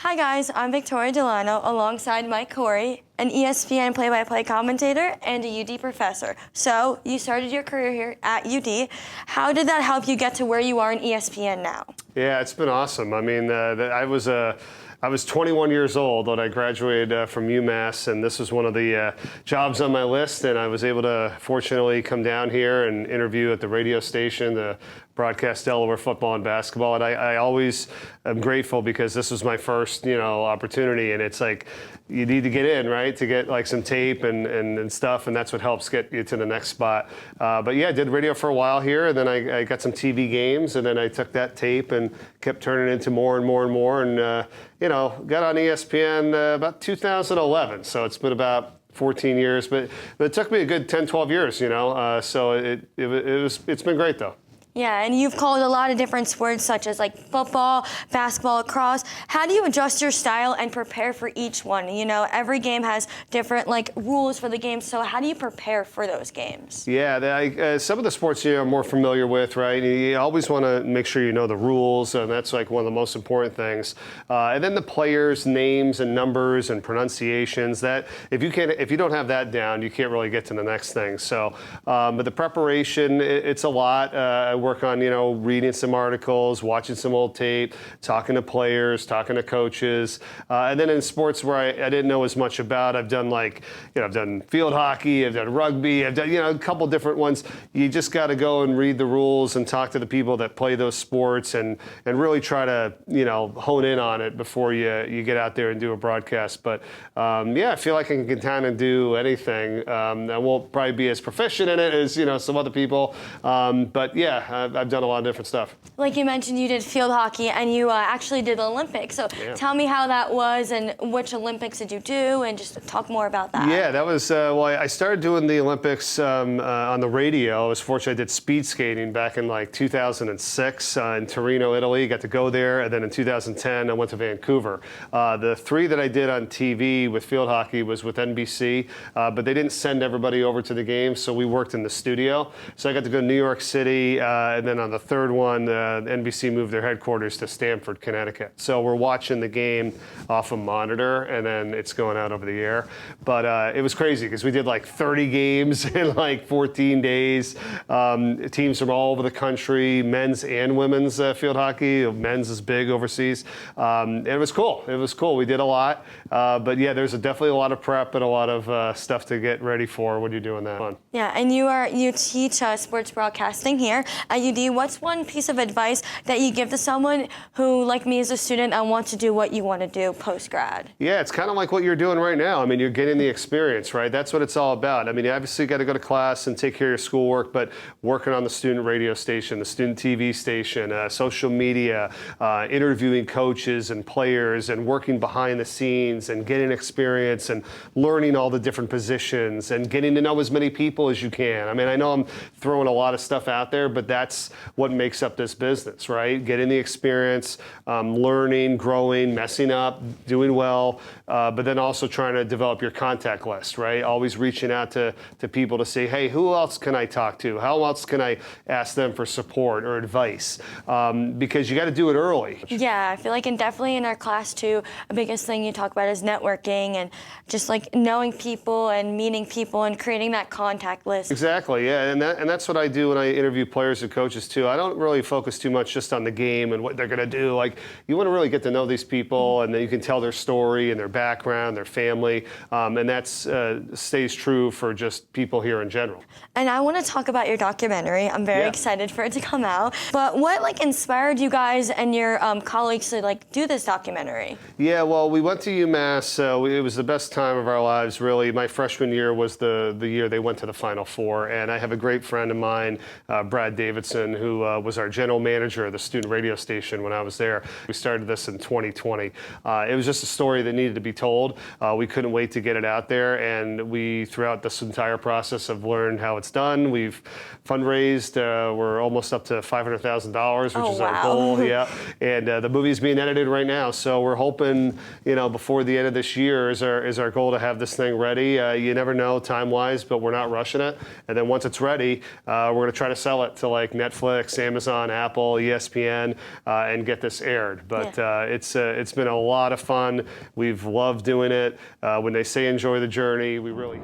Hi guys, I'm Victoria Delano alongside Mike Corey, an ESPN play-by-play commentator and a UD professor. So you started your career here at UD. How did that help you get to where you are in ESPN now? Yeah, it's been awesome. I mean, I was 21 years old when I graduated from UMass, and this was one of the jobs on my list, and I was able to fortunately come down here and interview at the radio station to broadcast Delaware football and basketball. And I always am grateful because this was my first, opportunity, and it's like you need to get in, right, to get like some tape and stuff, and that's what helps get you to the next spot. But yeah, I did radio for a while here, and then I got some TV games, and then I took that tape and kept turning it into more and more and more, and got on ESPN about 2011. So it's been about 14 years, but it took me a good 10, 12 years, so it's been great though. Yeah, and you've called a lot of different sports such as like football, basketball, lacrosse. How do you adjust your style and prepare for each one? Every game has different rules for the game, so how do you prepare for those games? Yeah, some of the sports I'm more familiar with, right? You always want to make sure you know the rules, and that's like one of the most important things. And then the players' names and numbers and pronunciations. That if you don't have that down, you can't really get to the next thing. So, but the preparation, it's a lot. I work on, reading some articles, watching some old tape, talking to players, talking to coaches. And then in sports where I didn't know as much about, I've done I've done field hockey, I've done rugby, I've done, a couple different ones. You just got to go and read the rules and talk to the people that play those sports and really try to, hone in on it before you get out there and do a broadcast. But I feel like I can kind of do anything. I won't probably be as proficient in it as, some other people. But yeah, I've done a lot of different stuff. Like you mentioned, you did field hockey and you actually did the Olympics. So Tell me how that was and which Olympics did you do, and just talk more about that. Yeah, that was, I started doing the Olympics on the radio. I was fortunate I did speed skating back in 2006 in Torino, Italy. Got to go there. And then in 2010, I went to Vancouver. The three that I did on TV with field hockey was with NBC, but they didn't send everybody over to the games, so we worked in the studio. So I got to go to New York City, and then on the third one, NBC moved their headquarters to Stamford, Connecticut. So we're watching the game off a monitor, and then it's going out over the air. But it was crazy because we did 30 games in 14 days. Teams from all over the country, men's and women's field hockey. Men's is big overseas. And it was cool. It was cool. We did a lot. But yeah, there's definitely a lot of prep and a lot of stuff to get ready for when you're doing that. Fun. Yeah, and you teach sports broadcasting here at UD. What's one piece of advice that you give to someone who, like me, is a student and wants to do what you want to do post-grad? Yeah, it's kind of like what you're doing right now. I mean, you're getting the experience, right? That's what it's all about. I mean, you obviously got to go to class and take care of your schoolwork, but working on the student radio station, the student TV station, social media, interviewing coaches and players, and working behind the scenes and getting experience and learning all the different positions and getting to know as many people as you can. I mean, I know I'm throwing a lot of stuff out there, but that's what makes up this business, right? Getting the experience, learning, growing, messing up, doing well, but then also trying to develop your contact list, right? Always reaching out to people to say, hey, who else can I talk to? How else can I ask them for support or advice? Because you got to do it early. Yeah, I feel and definitely in our class too, the biggest thing you talk about is networking and just knowing people and meeting people and creating that contact list. Exactly, yeah, and that's what I do when I interview players and coaches too. I don't really focus too much just on the game and what they're going to do. You want to really get to know these people, and then you can tell their story and their background, their family, and that stays true for just people here in general. And I want to talk about your documentary. I'm very excited for it to come out. But what inspired you guys and your colleagues to do this documentary? Yeah, well, we went to UMass. It was the best time of our lives, really. My freshman year was the year they went to the Final Four, and I have a great friend of mine, Brad Davidson, who was our general manager of the student radio station when I was there. We started this in 2020. It was just a story that needed to be told. We couldn't wait to get it out there, and we, throughout this entire process, have learned how it's done. We've fundraised. We're almost up to $500,000, which is our goal. Yeah, and the movie's being edited right now, so we're hoping, before the end of this year is our goal to have this thing ready. You never know time-wise, but we're not rushing it. And then once it's ready, we're going to try to sell it to like Netflix, Amazon, Apple, ESPN, and get this aired. But it's been a lot of fun. We've loved doing it. When they say enjoy the journey, we really